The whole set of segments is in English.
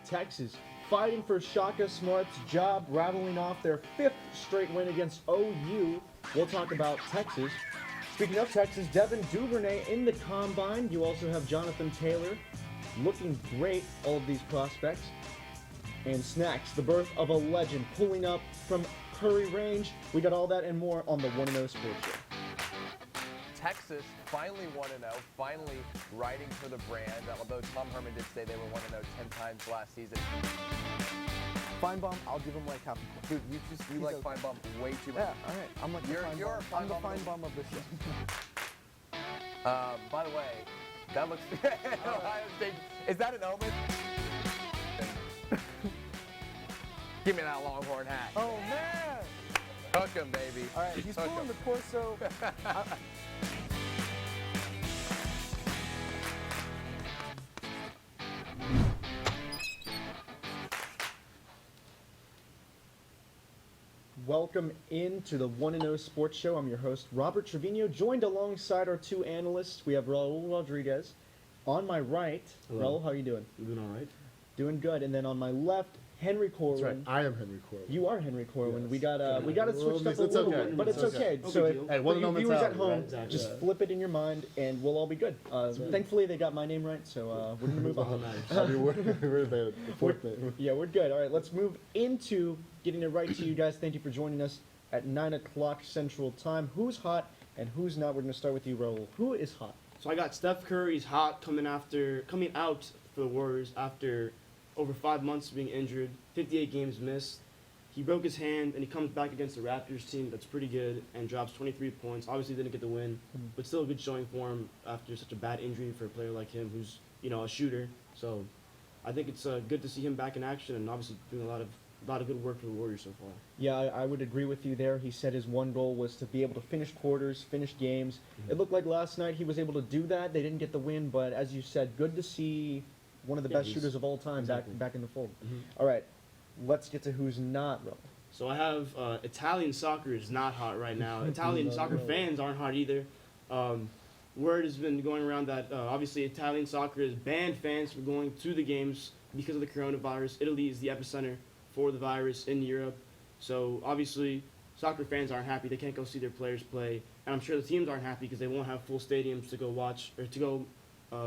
Texas fighting for Shaka Smart's job, rattling off their 5th straight win against OU. We'll talk about Texas. Speaking of Texas, Devin Duvernay in the combine. You also have Jonathan Taylor looking great, all of these prospects. And Snacks, the birth of a legend, pulling up from Curry Range. We got all that and more on the 1-0 Sports Show. Texas finally 1-0, finally riding for the brand, although Tom Herman did say they were 1-0 10 times last season. Feinbaum, I'll give him like half a point. Dude, you like Feinbaum way too much. Yeah, all right. I'm like You're I'm the Feinbaum of this show. By the way, that looks Ohio State. Is that an omen? Give me that Longhorn hat. Oh man! Hook him, baby. All right, he's pulling the torso. Welcome into the 1-0 Sports Show. I'm your host, Robert Trevino, joined alongside our two analysts. We have Raul Rodriguez. On my right, Hello. Raul, how are you doing? You doing all right? Doing good. And then on my left, Henry Corwin. That's right. I am Henry Corwin. You are Henry Corwin. Yes. We got it switched up a It's little okay. bit, but it's okay. No So big if deal. for Hey, one you of them viewers at mentality, home, right? Exactly. just Yeah. flip it in your mind, and we'll all be good. right. Thankfully, they got my name right, so we're gonna move on. I mean, we're the fourth name. Yeah, we're good. All right, let's move into getting it right to you guys. Thank you for joining us at 9 o'clock Central Time. Who's hot and who's not? We're gonna start with you, Raul. Who is hot? So I got Steph Curry's hot coming out for the Warriors after over 5 months of being injured, 58 games missed. He broke his hand and he comes back against the Raptors team that's pretty good and drops 23 points. Obviously didn't get the win, but still a good showing for him after such a bad injury for a player like him who's, a shooter. So I think it's good to see him back in action and obviously doing a lot of good work for the Warriors so far. Yeah, I would agree with you there. He said his one goal was to be able to finish quarters, finish games. It looked like last night he was able to do that. They didn't get the win, but as you said, good to see one of the best shooters of all time back in the fold. All right, let's get to who's not, Raul. So I have Italian soccer is not hot right now. Italian soccer fans aren't hot either. Word has been going around that obviously Italian soccer has banned fans from going to the games because of the coronavirus. Italy is the epicenter for the virus in Europe. So obviously soccer fans aren't happy. They can't go see their players play. And I'm sure the teams aren't happy because they won't have full stadiums to go watch or to go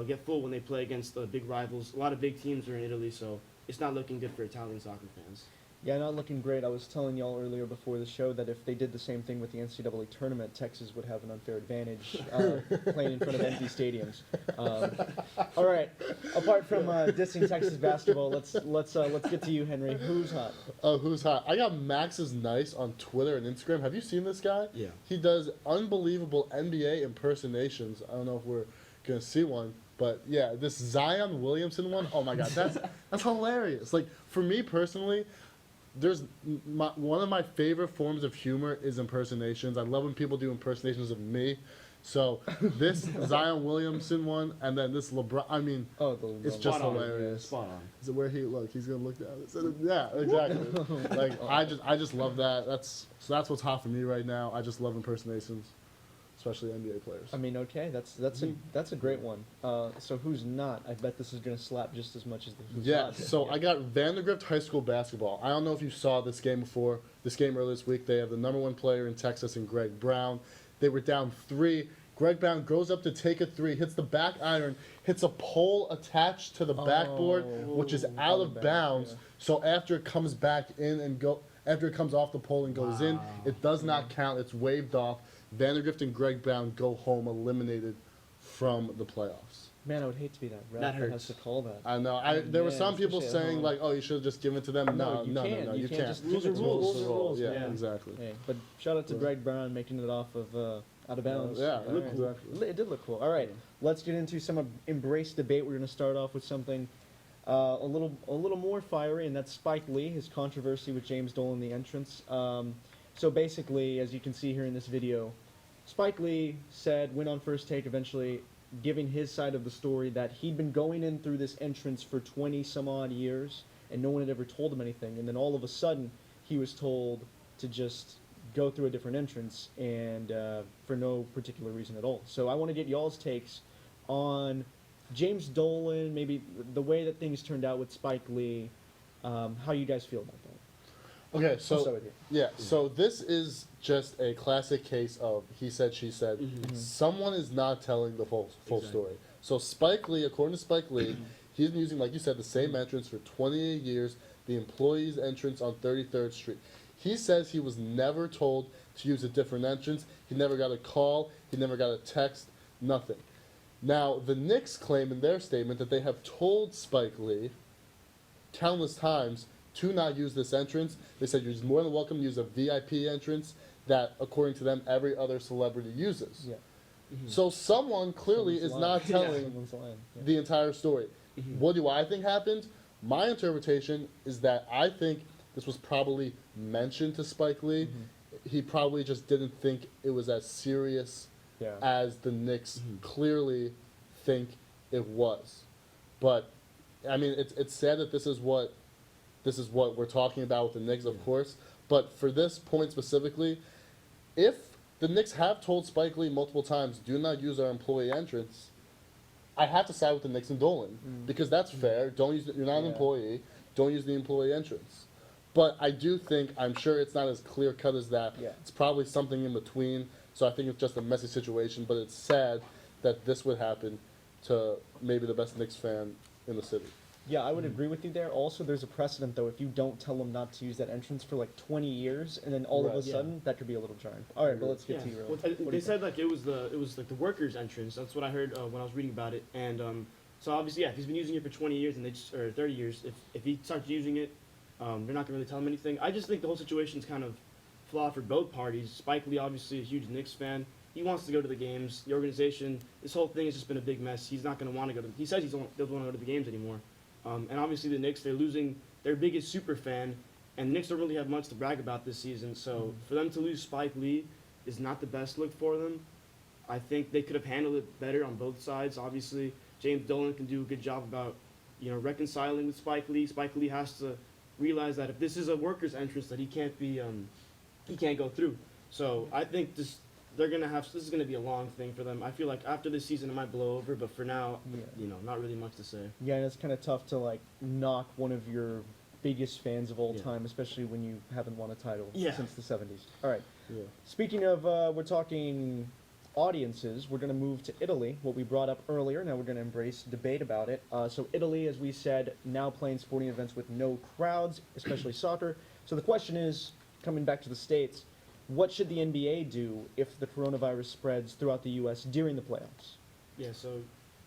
get full when they play against the big rivals. A lot of big teams are in Italy, so it's not looking good for Italian soccer fans. Yeah, not looking great. I was telling y'all earlier before the show that if they did the same thing with the NCAA tournament, Texas would have an unfair advantage playing in front of empty stadiums. All right, apart from dissing Texas basketball, let's get to you, Henry. Who's hot? Oh, who's hot? I got Max is Nice on Twitter and Instagram. Have you seen this guy? Yeah. He does unbelievable NBA impersonations. I don't know if we're gonna see one, but yeah, this Zion Williamson one. Oh my God, that's hilarious. Like for me personally, one of my favorite forms of humor is impersonations. I love when people do impersonations of me. So this Zion Williamson one, and then this LeBron. I mean, it's just hilarious. Spot on. Is it where he's gonna look down? Yeah, exactly. Like I just love that. That's what's hot for me right now. I just love impersonations, especially NBA players. I mean, okay, that's a great one. So who's not? I bet this is gonna slap just as much as the who's Yeah, not. so I got Vandergrift High School basketball. I don't know if you saw this game earlier this week. They have the #1 player in Texas and Greg Brown. They were down 3. Greg Brown goes up to take a 3, hits the back iron, hits a pole attached to the backboard, which is out of bounds. Yeah. So after it comes back in after it comes off the pole and goes in, it does not count. It's waved off. Vandergrift and Greg Brown go home eliminated from the playoffs. Man, I would hate to be that ref That that has hurts. to call that. I know. There were some people especially at saying home. like, "Oh, you should have just given it to them." No, you no, can't. no, You you can't can't. just Rules give are it to rules. them. Rules are Yeah, Yeah. exactly. Hey, but shout out to Greg Brown making it off of out of bounds. Yeah, All right. exactly. It did look cool. All right, let's get into some embrace debate. We're going to start off with something a little more fiery, and that's Spike Lee, his controversy with James Dolan, the entrance. So basically, as you can see here in this video, Spike Lee went on First Take, eventually giving his side of the story that he'd been going in through this entrance for 20 some odd years, and no one had ever told him anything. And then all of a sudden, he was told to just go through a different entrance, and for no particular reason at all. So I want to get y'all's takes on James Dolan, maybe the way that things turned out with Spike Lee, how you guys feel about that? Okay, I'll so start with you. yeah, so this is just a classic case of he said, she said. Someone is not telling the full Exactly. story. So Spike Lee, according to Spike Lee, he's been using, like you said, the same entrance for 28 years, the employee's entrance on 33rd Street. He says he was never told to use a different entrance. He never got a call. He never got a text. Nothing. Now, the Knicks claim in their statement that they have told Spike Lee countless times to not use this entrance. They said you're more than welcome to use a VIP entrance that, according to them, every other celebrity uses. Yeah. So someone clearly Someone's is lying. not telling Someone's lying. Yeah. the entire story. What do I think happened? My interpretation is that I think this was probably mentioned to Spike Lee. He probably just didn't think it was as serious Yeah. as the Knicks clearly think it was. But I mean, it's sad that this is what we're talking about with the Knicks, of course. But for this point specifically, if the Knicks have told Spike Lee multiple times, do not use our employee entrance, I have to side with the Knicks and Dolan because that's fair. Don't use you're not an Yeah. employee. Don't use the employee entrance. But I do think I'm sure it's not as clear cut as that. Yeah. It's probably something in between. So I think it's just a messy situation. But it's sad that this would happen to maybe the best Knicks fan in the city. Yeah, I would agree with you there. Also, there's a precedent, though. If you don't tell them not to use that entrance for like 20 years, and then all of Right. a sudden, that could be a little jarring. All right, but let's get to you, Raul. Well, What do they you said like it was like the workers' entrance. That's what I heard when I was reading about it. And so obviously, yeah, if he's been using it for 20 years and or 30 years, if he starts using it, they're not gonna really tell him anything. I just think the whole situation's kind of flawed for both parties. Spike Lee, obviously a huge Knicks fan. He wants to go to the games. The organization, this whole thing has just been a big mess. He's not gonna want to go to. He says he doesn't want to go to the games anymore. And obviously the Knicks, they're losing their biggest super fan, and the Knicks don't really have much to brag about this season. So for them to lose Spike Lee is not the best look for them. I think they could have handled it better on both sides. Obviously, James Dolan can do a good job about, reconciling with Spike Lee. Spike Lee has to realize that if this is a worker's entrance, that he can't go through. So I think this is gonna be a long thing for them. I feel like after this season it might blow over, but for now, Yeah. not really much to say. Yeah, and it's kind of tough to like knock one of your biggest fans of all Yeah. time, especially when you haven't won a title Yeah. since the 70s. All right. Yeah. Speaking of, we're talking audiences, we're going to move to Italy, what we brought up earlier. Now we're going to embrace debate about it. So Italy, as we said, now playing sporting events with no crowds, especially soccer. So the question is, coming back to the States, what should the NBA do if the coronavirus spreads throughout the U.S. during the playoffs? Yeah, so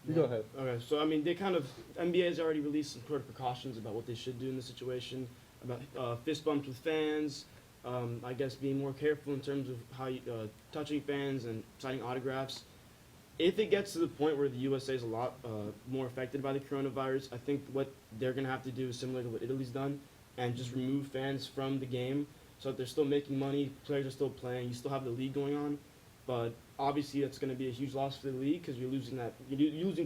You go ahead. Okay, so I mean, NBA has already released some sort of precautions about what they should do in this situation, about fist bumps with fans, I guess being more careful in terms of how you, touching fans and signing autographs. If it gets to the point where the USA is a lot more affected by the coronavirus, I think what they're going to have to do is similar to what Italy's done, and just remove fans from the game so that they're still making money, players are still playing, you still have the league going on, but obviously that's going to be a huge loss for the league because you're losing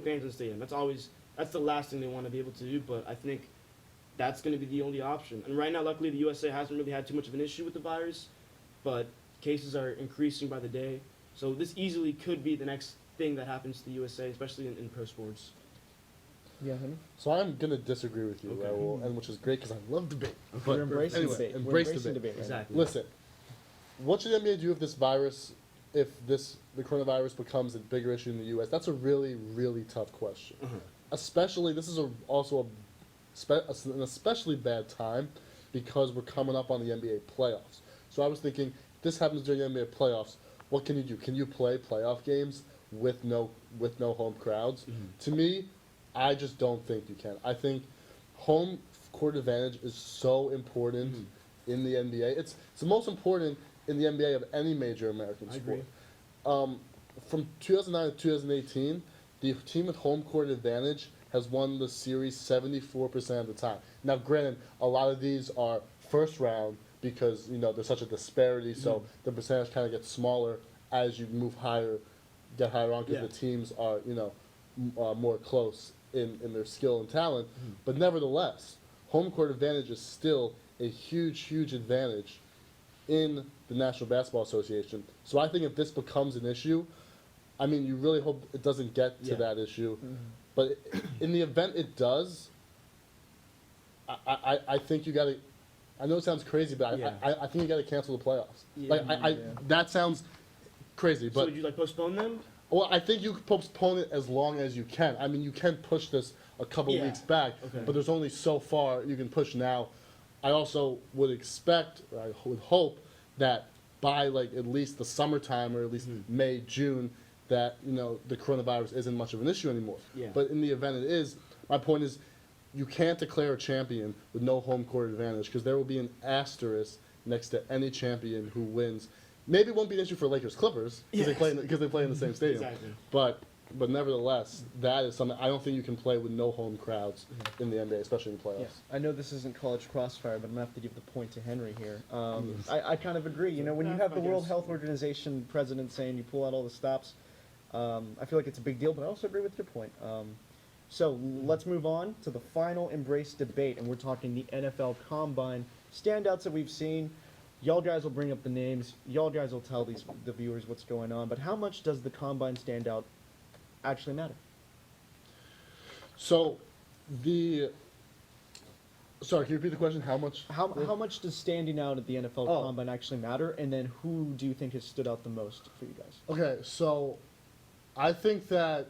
fans in the stadium. That's the last thing they want to be able to do, but I think that's going to be the only option. And right now, luckily, the USA hasn't really had too much of an issue with the virus, but cases are increasing by the day. So this easily could be the next thing that happens to the USA, especially in pro sports. Yeah, honey? So I'm gonna disagree with you, Okay. Raul, and which is great because I love debate. We're embracing anyway, debate. We're embrace embracing debate. debate right Exactly. Listen, what should the NBA do if the coronavirus becomes a bigger issue in the U.S.? That's a really, really tough question. Especially, this is also an especially bad time because we're coming up on the NBA playoffs. So I was thinking, if this happens during the NBA playoffs, what can you do? Can you play playoff games with no home crowds? To me, I just don't think you can. I think home court advantage is so important in the NBA. It's the most important in the NBA of any major American I sport. agree. From 2009 to 2018, the team with home court advantage has won the series 74% of the time. Now, granted, a lot of these are first round because there's such a disparity, so the percentage kind of gets smaller as you get higher on because Yeah. the teams are more close in their skill and talent. But nevertheless, home court advantage is still a huge, huge advantage in the National Basketball Association. So I think if this becomes an issue, I mean, you really hope it doesn't get to Yeah. that issue. But in the event it does, I think you got to. I know it sounds crazy, but Yeah. I think you got to cancel the playoffs. Yeah. That sounds crazy, So but would you like postpone them? well, I think you can postpone it as long as you can. I mean, you can push this a couple Yeah. weeks back, Okay. but there's only so far you can push now. I also would expect, or I would hope that by like at least the summertime or at least May, June, that the coronavirus isn't much of an issue anymore. Yeah. But in the event it is, my point is, you can't declare a champion with no home court advantage because there will be an asterisk next to any champion who wins. Maybe it won't be an issue for Lakers Clippers because they play in the same stadium. Exactly. But nevertheless, that is something I don't think you can play with no home crowds in the NBA, especially in the playoffs. Yeah, I know this isn't college crossfire, but I'm gonna have to give the point to Henry here. I kind of agree. You know, when you have the I World guess. Health Organization president saying you pull out all the stops, I feel like it's a big deal. But I also agree with your point. So let's move on to the final embrace debate, and we're talking the NFL Combine standouts that we've seen. Y'all guys will bring up the names. Y'all guys will tell the viewers what's going on. But how much does the Combine standout actually matter? So, sorry, can you repeat the question? How much? How much does standing out at the NFL Oh. Combine actually matter? And then who do you think has stood out the most for you guys? Okay, so I think that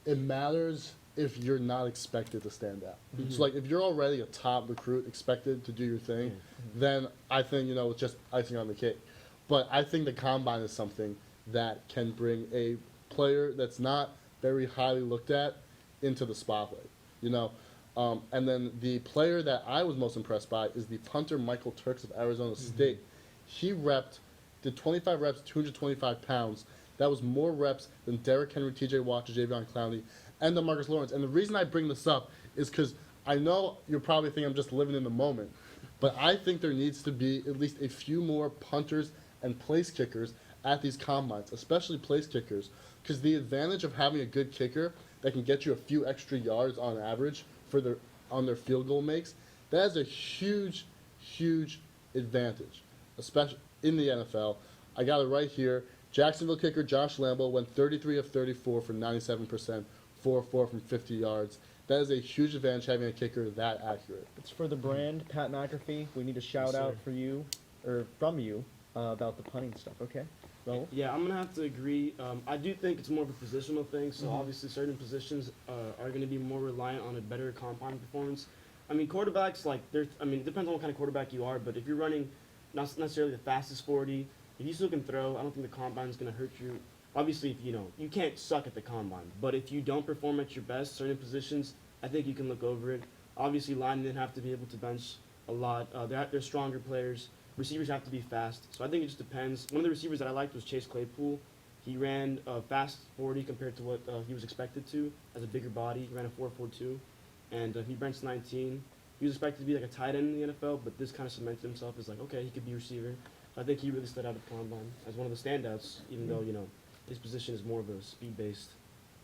it matters if you're not expected to stand out. So, like, if you're already a top recruit expected to do your thing, then I think, it's just icing on the cake. But I think the Combine is something that can bring a player that's not very highly looked at into the spotlight, And then the player that I was most impressed by is the punter Michael Turks of Arizona State. He did 25 reps, 225 pounds. That was more reps than Derrick Henry, T.J. Watt, Javion Clowney, and DeMarcus Lawrence. And the reason I bring this up is because I know you're probably thinking I'm just living in the moment, but I think there needs to be at least a few more punters and place kickers at these combines, especially place kickers, because the advantage of having a good kicker that can get you a few extra yards on average on their field goal makes, that is a huge, huge advantage, especially in the NFL. I got it right here. Jacksonville kicker Josh Lambo went 33 of 34 for 97%, 4-4 from 50 yards. That is a huge advantage having a kicker that accurate. It's for the brand, Pat McAfee. We need a shout Yes, out sir. for you, or from you, about the punting stuff. Okay, Raul? Yeah, I'm gonna have to agree. I do think it's more of a positional thing. So obviously, certain positions are going to be more reliant on a better combine performance. I mean, quarterbacks it depends on what kind of quarterback you are. But if you're running not necessarily the fastest 40, if you still can throw, I don't think the combine is going to hurt you. Obviously, if you can't suck at the combine. But if you don't perform at your best, certain positions, I think you can look over it. Obviously, linemen have to be able to bench a lot. They're stronger players. Receivers have to be fast. So I think it just depends. One of the receivers that I liked was Chase Claypool. He ran a fast 40 compared to what he was expected to as a bigger body. He ran a 4.42, and he benched 19. He was expected to be like a tight end in the NFL, but this kind of cemented himself as like, okay, he could be a receiver. I think he really stood out at the combine as one of the standouts, even though his position is more of a speed-based.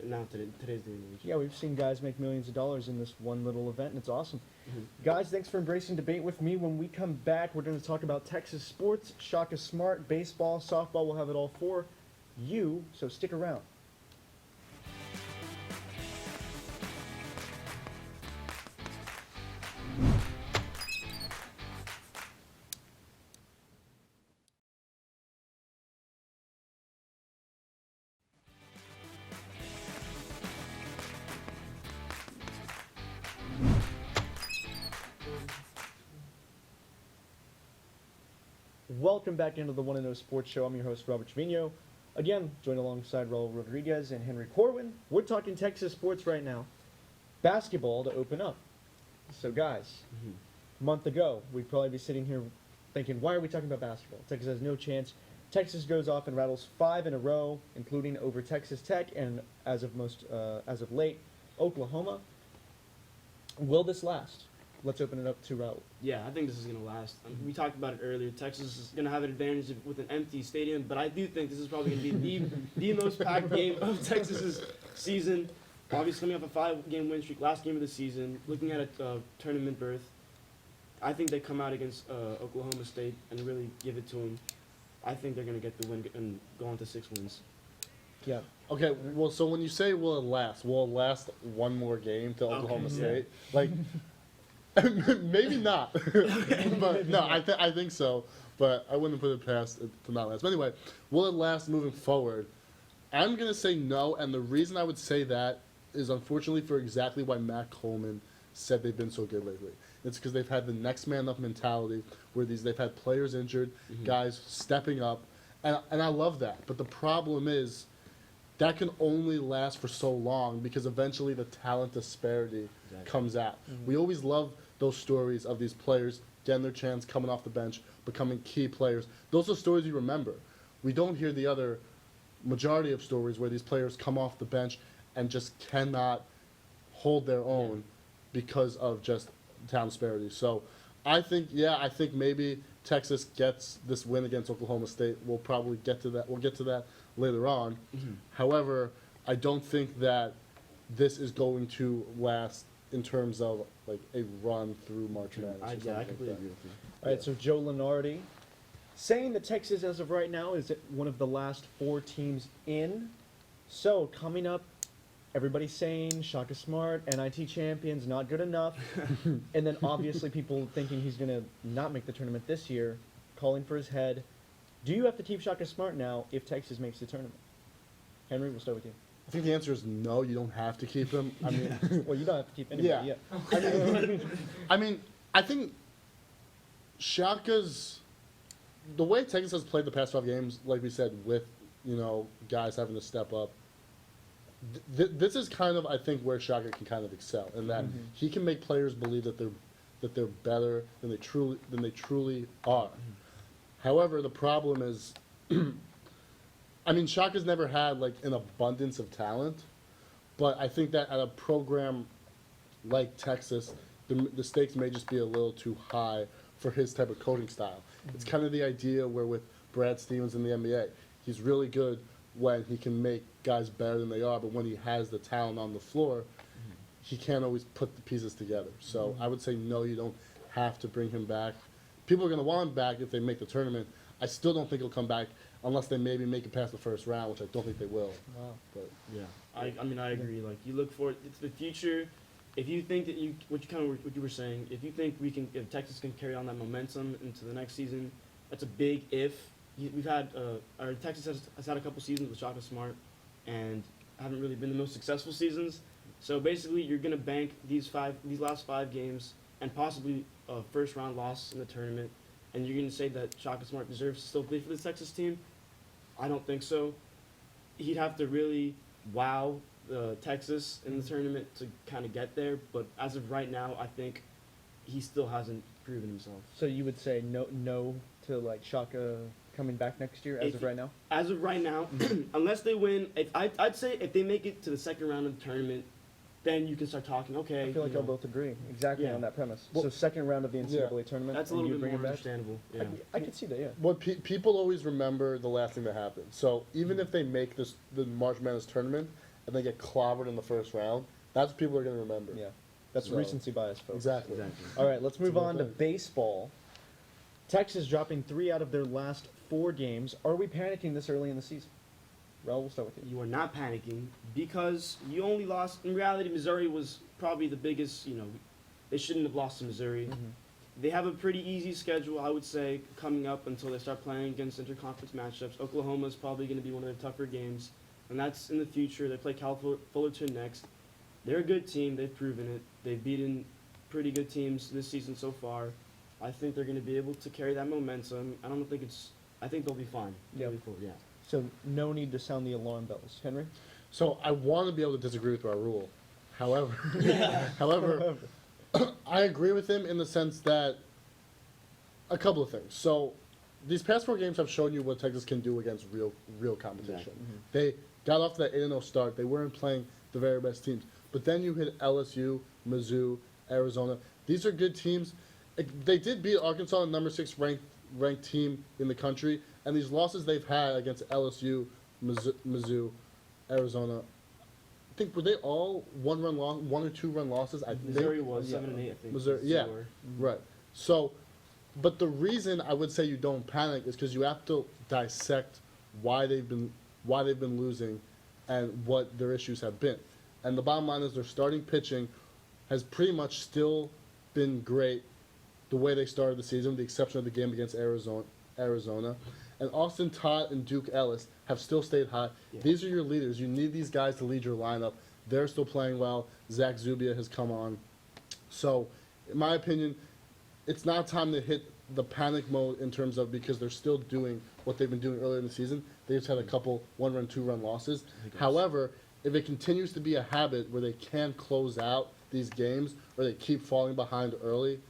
Now today's day and age. Yeah, we've seen guys make millions of dollars in this one little event, and it's awesome. Mhm. Guys, thanks for embracing debate with me. When we come back, we're going to talk about Texas sports, Shaka Smart, baseball, softball. We'll have it all for you, so stick around. Welcome back into the 1-0 Sports Show. I'm your host, Robert Trevino. Again, joined alongside Raul Rodriguez and Henry Corwin. We're talking Texas sports right now. Basketball to open up. So, guys, a month ago, we'd probably be sitting here thinking, why are we talking about basketball? Texas has no chance. Texas goes off and rattles 5 in a row, including over Texas Tech and, as of late, Oklahoma. Will this last? Let's open it up to Raul. Yeah, I think this is going to last. We talked about it earlier. Texas is going to have an advantage with an empty stadium, but I do think this is probably going to be the most packed game of Texas's season. Obviously, coming off a 5-game win streak, last game of the season, looking at a tournament berth. I think they come out against Oklahoma State and really give it to them. I think they're going to get the win and go on to 6 wins. Yeah. Okay, well, so when you say will it last one more game to Oklahoma State? Like, maybe not. But no, I think so. But I wouldn't put it past it to not last. But anyway, will it last moving forward? I'm gonna say no, and the reason I would say that is unfortunately for exactly why Matt Coleman said they've been so good lately. It's because they've had the next man up mentality, where they've had players injured, guys stepping up, and I love that. But the problem is, that can only last for so long because eventually the talent disparity comes out. We always love those stories of these players getting their chance, coming off the bench, becoming key players. Those are stories you remember. We don't hear the other majority of stories where these players come off the bench and just cannot hold their own because of just talent disparity. So I think maybe Texas gets this win against Oklahoma State. We'll probably get to that. We'll get to that later on. However, I don't think that this is going to last in terms of like a run through March Madness. I completely agree with you. All right, so Joe Lenardi saying that Texas, as of right now, is one of the last 4 teams in. So coming up, everybody's saying Shaka Smart, NIT champions, not good enough. And then obviously people thinking he's going to not make the tournament this year, calling for his head. Do you have to keep Shaka Smart now if Texas makes the tournament? Henry, we'll start with you. I think the answer is no. You don't have to keep him. I mean, Well, you don't have to keep anybody. Yeah. Yeah. I think Shaka's the way Texas has played the past 5 games, like we said, with guys having to step up. This is kind of, I think, where Shaka can kind of excel in that he can make players believe that they're better than they truly are. However, the problem is, I mean, Shaka's never had like an abundance of talent, but I think that at a program like Texas, the stakes may just be a little too high for his type of coaching style. It's kind of the idea where with Brad Stevens in the NBA, he's really good when he can make guys better than they are, but when he has the talent on the floor, he can't always put the pieces together. So I would say no, you don't have to bring him back. People are going to want him back if they make the tournament. I still don't think he'll come back unless they maybe make it past the first round, which I don't think they will. Wow. But Yeah, I mean, I agree. Like, you look forward to the future. If you think that what you were saying, if you think if Texas can carry on that momentum into the next season, that's a big if. We've had, Texas has had a couple seasons with Shaka Smart, and haven't really been the most successful seasons. So basically, you're gonna bank these last 5 games, and possibly a first round loss in the tournament, and you're gonna say that Shaka Smart deserves to still play for the Texas team. I don't think so. He'd have to really wow Texas in the tournament to kind of get there, but as of right now, I think he still hasn't proven himself. So you would say no to like Shaka coming back next year as of right now? As of right now, unless they win, I'd say if they make it to the second round of the tournament, then you can start talking. Okay, I feel like y'all both agree exactly Yeah. on that premise. Well, so second round of the NCAA tournament. that's a and little you bit bring more him back? understandable. Yeah. I could see that, yeah. what people always remember the last thing that happened. So even if they make the March Madness tournament and they get clobbered in the first round, that's what people are going to remember. Yeah. That's So- recency bias, folks. Exactly. All right, let's move That's on what to I think. baseball. Texas dropping 3 out of their last 4 games. Are we panicking this early in the season? Raul, we'll start with you. You are not panicking because you only lost. In reality, Missouri was probably the biggest. They shouldn't have lost to Missouri. They have a pretty easy schedule, I would say, coming up until they start playing against interconference matchups. Oklahoma is probably going to be one of their tougher games, and that's in the future. They play Cal Fullerton next. They're a good team. They've proven it. They've beaten pretty good teams this season so far. I think they're going to be able to carry that momentum. I think they'll be fine. Yeah. They'll be cool, yeah. So no need to sound the alarm bells. Henry? So I want to be able to disagree with Raul. However, I agree with him in the sense that a couple of things. So these past 4 games have shown you what Texas can do against real competition. Exactly. They got off to that 8-0 start. They weren't playing the very best teams. But then you hit LSU, Mizzou, Arizona. These are good teams. They did beat Arkansas, the number 6 ranked team in the country. And these losses they've had against LSU, Mizzou, Arizona, I think were they all 1 or 2 run losses? I think Missouri was 7 and 8, I think. Missouri, yeah, right. So, but the reason I would say you don't panic is because you have to dissect why they've been losing and what their issues have been. And the bottom line is their starting pitching has pretty much still been great the way they started the season, with the exception of the game against Arizona. And Austin Todd and Duke Ellis have still stayed hot. Yeah. These are your leaders. You need these guys to lead your lineup. They're still playing well. Zach Zubia has come on. So, in my opinion, it's not time to hit the panic mode in terms of, because they're still doing what they've been doing earlier in the season. They just had a couple 1-run, 2-run losses. However, if it continues to be a habit where they can't close out these games or they keep falling behind early,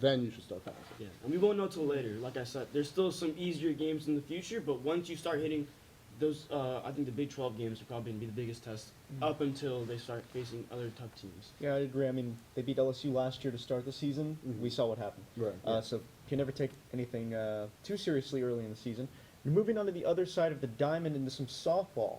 then you should start panicking. Yeah, and we won't know till later. Like I said, there's still some easier games in the future, but once you start hitting those, I think the Big 12 games are probably going to be the biggest test up until they start facing other tough teams. Yeah, I agree. I mean, they beat LSU last year to start the season. Mhm. We saw what happened. Right. So can never take anything too seriously early in the season. We're moving on to the other side of the diamond into some softball.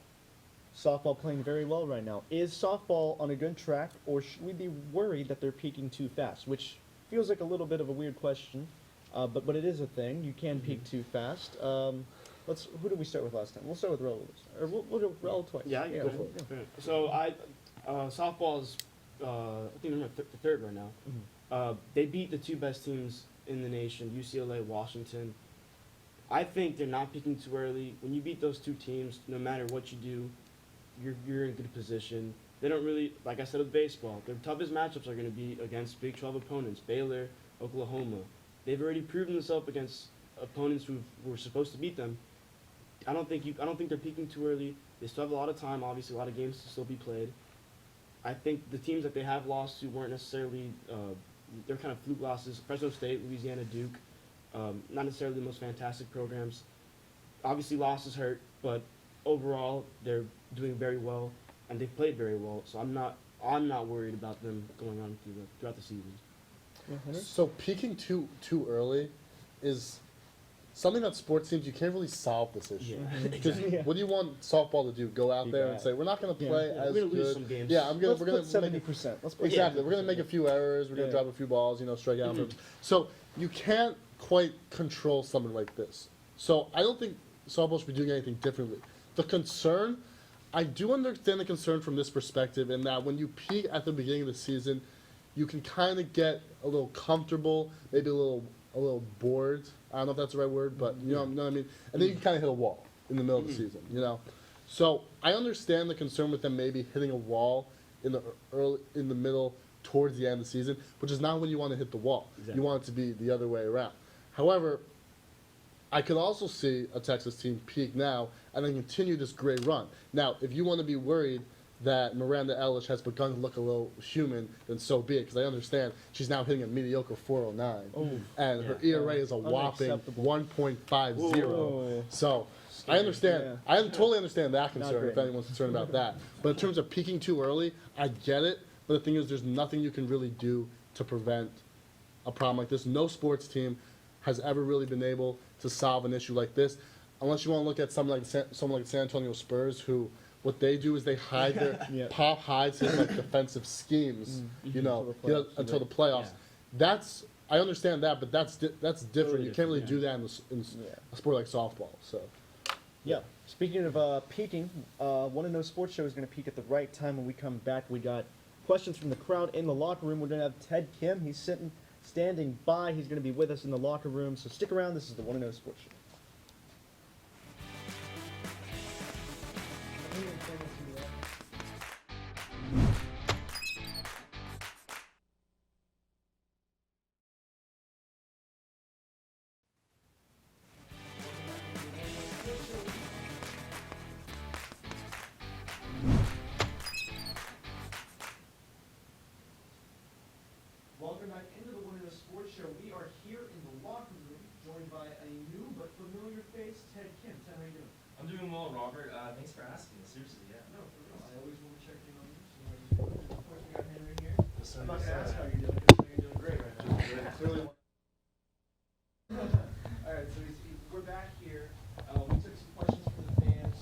Softball playing very well right now. Is softball on a good track, or should we be worried that they're peaking too fast? Which feels like a little bit of a weird question, but it is a thing. You can peak too fast. Who did we start with last time? We'll start with Raul. Or we'll do Raul twice. Yeah, go for it. Yeah. So softball's, I think they're the third right now. They beat the two best teams in the nation, UCLA, Washington. I think they're not peaking too early. When you beat those two teams, no matter what you do, you're in a good position. They don't really, like I said with baseball, their toughest matchups are going to be against Big 12 opponents, Baylor, Oklahoma. They've already proven themselves against opponents who were supposed to beat them. I don't think they're peaking too early. They still have a lot of time, obviously a lot of games to still be played. I think the teams that they have lost to weren't necessarily, they're kind of fluke losses. Fresno State, Louisiana, Duke, not necessarily the most fantastic programs. Obviously losses hurt, but overall they're doing very well and they've played very well. So I'm not worried about them going on throughout the season. Yeah, Henry? So peaking too early is something that sports teams, you can't really solve this issue. Yeah. Because Yeah. what do you want softball to do? Go out Be there and bad. say, we're not going to Yeah. play Yeah, as we're gonna good. lose some games. Yeah, we're Let's going put to make 70%. Let's put exactly. We're going to make a 70%. few errors. We're going Yeah. to drop a few balls. Strike out. So you can't quite control something like this. So I don't think softball should be doing anything differently. The concern, I do understand the concern from this perspective, in that when you peak at the beginning of the season, you can kind of get a little comfortable, maybe a little bored. I don't know if that's the right word, but you know what I mean. And then you can kind of hit a wall in the middle of the season. So I understand the concern with them maybe hitting a wall in the middle, towards the end of the season, which is not when you want to hit the wall. Exactly. You want it to be the other way around. However, I could also see a Texas team peak now and then continue this great run. Now, if you want to be worried that Miranda Ellis has begun to look a little human, then so be it, because I understand she's now hitting a mediocre 409, and her ERA is a whopping Unacceptable. 1.50. Whoa. So I understand. Yeah. I totally understand that concern great. if anyone's concerned about that. But in terms of peaking too early, I get it. But the thing is, there's nothing you can really do to prevent a problem like this. No sports team has ever really been able to solve an issue like this, unless you want to look at someone like San Antonio Spurs, who what they do is they hide their Yeah. Pop hides his like defensive schemes, Until the playoffs, until the right. playoffs. Yeah. That's I understand that, but that's different. Totally You can't really different, do that in a sport like softball. So Yeah. Speaking of peaking, One of Those Sports Show is going to peak at the right time. When we come back, we got questions from the crowd in the locker room. We're going to have Ted Kim. He's standing by. He's going to be with us in the locker room. So stick around. This is the One of Those Sports Show. Welcome back into the One of Those Sports Show. We are here in the locker room, joined by a new but familiar face, Ted Kim. Ted, how are you doing? I'm doing well, Robert. Thanks for asking. Seriously, yeah. No, for real. I always want to check in on you. See how you're doing. Of course, we got Henry here. I'm not going to ask how you're doing, because you're doing great right now. clearly, All right, so we're back here. We took some questions from the fans,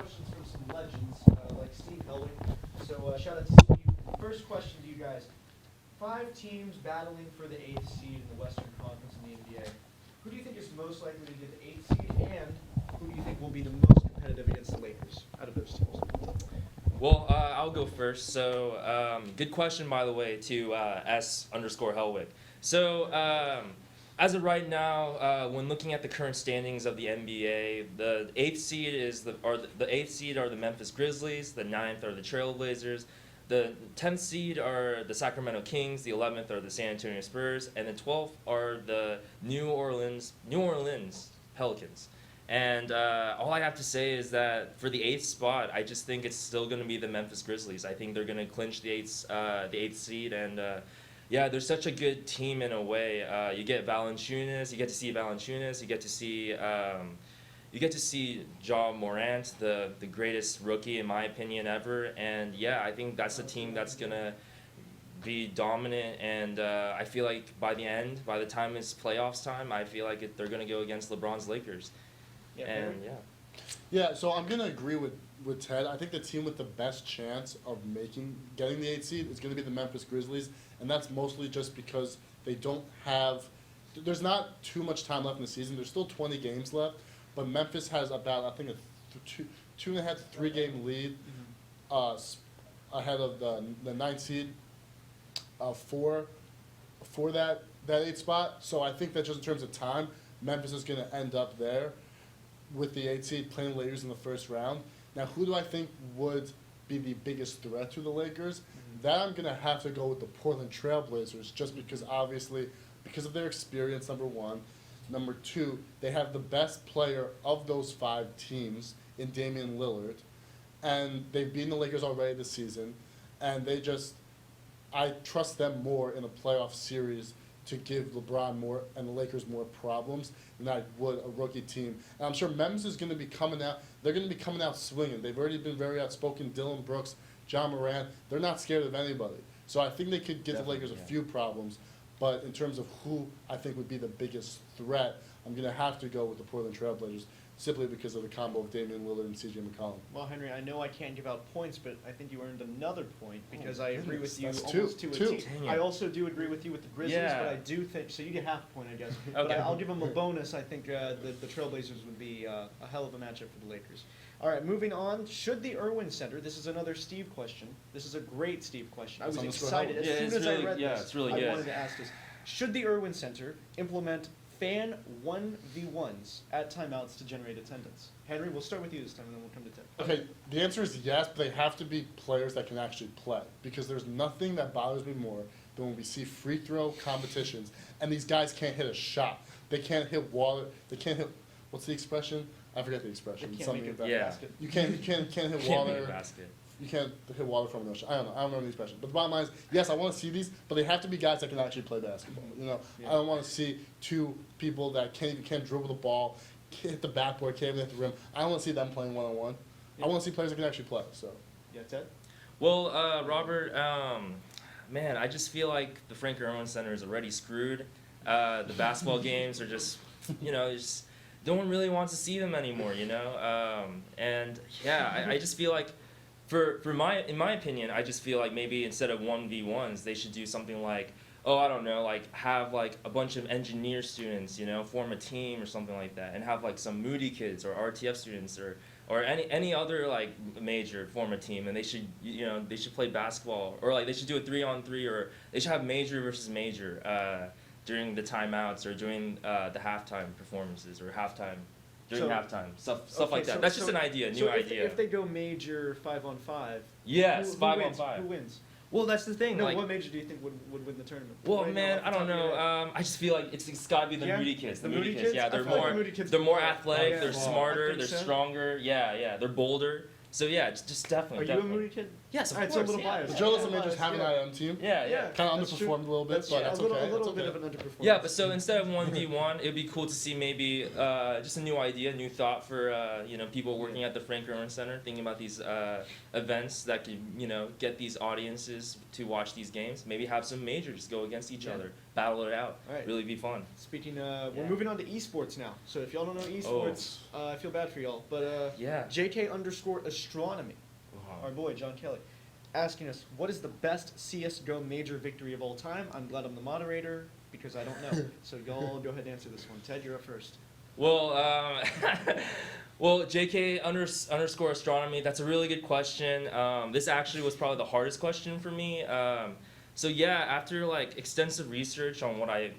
questions from some legends like Steve Helwig. So shout out to Steve. First question to you guys. 5 teams battling for the 8th seed in the Western Conference in the NBA. Who do you think is most likely to get the 8th seed, and who do you think will be the most competitive competitive against the Lakers out of those teams? Well, I'll go first. So, good question, by the way, to S_Hellwick. So, as of right now, when looking at the current standings of the NBA, the eighth seed are the Memphis Grizzlies, the ninth are the Trailblazers, the 10th seed are the Sacramento Kings, the 11th are the San Antonio Spurs, and the 12th are the New Orleans Pelicans. And all I have to say is that for the eighth spot, I just think it's still going to be the Memphis Grizzlies. I think they're going to clinch the eighth seed, and yeah, they're such a good team in a way. You get Valanciunas, you get to see Valanciunas, you get to see Ja Morant, the greatest rookie in my opinion ever, and yeah, I think that's a team that's gonna be dominant, and I feel like by the time it's playoffs time, I feel like they're gonna go against LeBron's Lakers. Yeah, And Henry? Yeah, so I'm gonna agree with Ted. I think the team with the best chance of getting the 8th seed is gonna be the Memphis Grizzlies, and that's mostly just because they don't have. There's not too much time left in the season. There's still 20 games left, but Memphis has about, I think, a 2.5 to 3 game lead ahead of the 9th seed for that 8th spot. So I think that just in terms of time, Memphis is gonna end up there with the 8th seed playing the Lakers in the first round. Now, who do I think would be the biggest threat to the Lakers? That I'm going to have to go with the Portland Trailblazers, just because obviously, because of their experience, number one. Number two, they have the best player of those 5 teams in Damian Lillard. And they've beaten the Lakers already this season. And I trust them more in a playoff series to give LeBron more and the Lakers more problems than I would a rookie team. And I'm sure Memphis is going to be coming out. They're going to be coming out swinging. They've already been very outspoken. Dillon Brooks, John Morant. They're not scared of anybody. So I think they could give the Lakers a few problems. But in terms of who I think would be the biggest threat, I'm going to have to go with the Portland Trailblazers, simply because of the combo of Damian Lillard and C.J. McCollum. Well, Henry, I know I can't give out points, but I think you earned another point because I agree goodness, with you that's almost two. to a T. Dang it. I also do agree with you with the Grizzlies, Yeah. but I do think so. You get half a point, I guess. But Okay. I'll give them a bonus. I think the Trailblazers would be a hell of a matchup for the Lakers. All right, moving on. Should the Irwin Center? This is another Steve question. This is a great Steve question. I was It's on the excited as Yeah, soon it's as really- I read yeah, this. it's really I good. wanted to ask this. Should the Irwin Center implement fan 1v1s at timeouts to generate attendance? Henry, we'll start with you this time, and then we'll come to Ted. Okay, the answer is yes, but they have to be players that can actually play. Because there's nothing that bothers me more than when we see free throw competitions and these guys can't hit a shot. They can't hit water. They can't hit. What's the expression? I forget the They expression. can't Something make a like Yeah. basket. You can't hit Can't make a water. basket. You can't hit water from an ocean. I don't know the expression. But the bottom line is, yes, I want to see these, but they have to be guys that can actually play basketball. You know, Yeah. I don't want to see 2 people that can't dribble the ball, can't hit the backboard, can't even hit the rim. I don't want to see them playing 1-on-1. Yeah. I want to see players that can actually play. So. Yeah, Ted? Well, Robert, man, I just feel like the Frank Irwin Center is already screwed. The basketball games are just, just no one really wants to see them anymore, and yeah, I just feel like, in my opinion, I just feel like maybe instead of 1v1s, they should do something like, I don't know, like have like a bunch of engineer students, form a team or something like that, and have like some Moody kids or RTF students or any other like major form a team, and they should they should play basketball, or like they should do a 3-on-3, or they should have major versus major during the timeouts or during the halftime performances or during halftime stuff Okay, like that. so- That's just so- an idea, new so if, idea. If they go major 5-on-5, Yes, who 5-on-5. Who wins? Well, that's the thing. No, like, what major do you think would win the tournament? well, Right now, man, off the I don't top of your know. head. I just feel like it's got to be the Yeah? Moody kids. The Moody kids? Yeah, I they're feel like more the Moody kids they're can more play. athletic. Yeah. They're I smarter. think They're so. stronger. Yeah. They're bolder. So yeah, just definitely. Are you a definitely. Moody kid? Yes, of Alright, course. so a little yeah. biased. The journalism Yeah, majors have an yeah. IM team. Yeah. Kind of that's true. underperformed a little bit, but that's a little, okay. a little That's bit okay. of an underperformance. Yeah, but so instead of 1v1, it'd be cool to see maybe just a new idea, new thought for people working at the Frank Irwin Center, thinking about these events that could get these audiences to watch these games. Maybe have some majors go against each Yeah. other, battle it out. Alright. Really be fun. Speaking, we're Yeah. moving on to esports now. So if y'all don't know esports, I feel bad for y'all. But Yeah. JK_astronomy, our boy John Kelly, asking us, what is the best CS:GO major victory of all time? I'm glad I'm the moderator because I don't know. So y'all go ahead and answer this one. Ted, you're up first. Well, well, JK underscore astronomy. That's a really good question. This actually was probably the hardest question for me. So yeah, after like extensive research on what I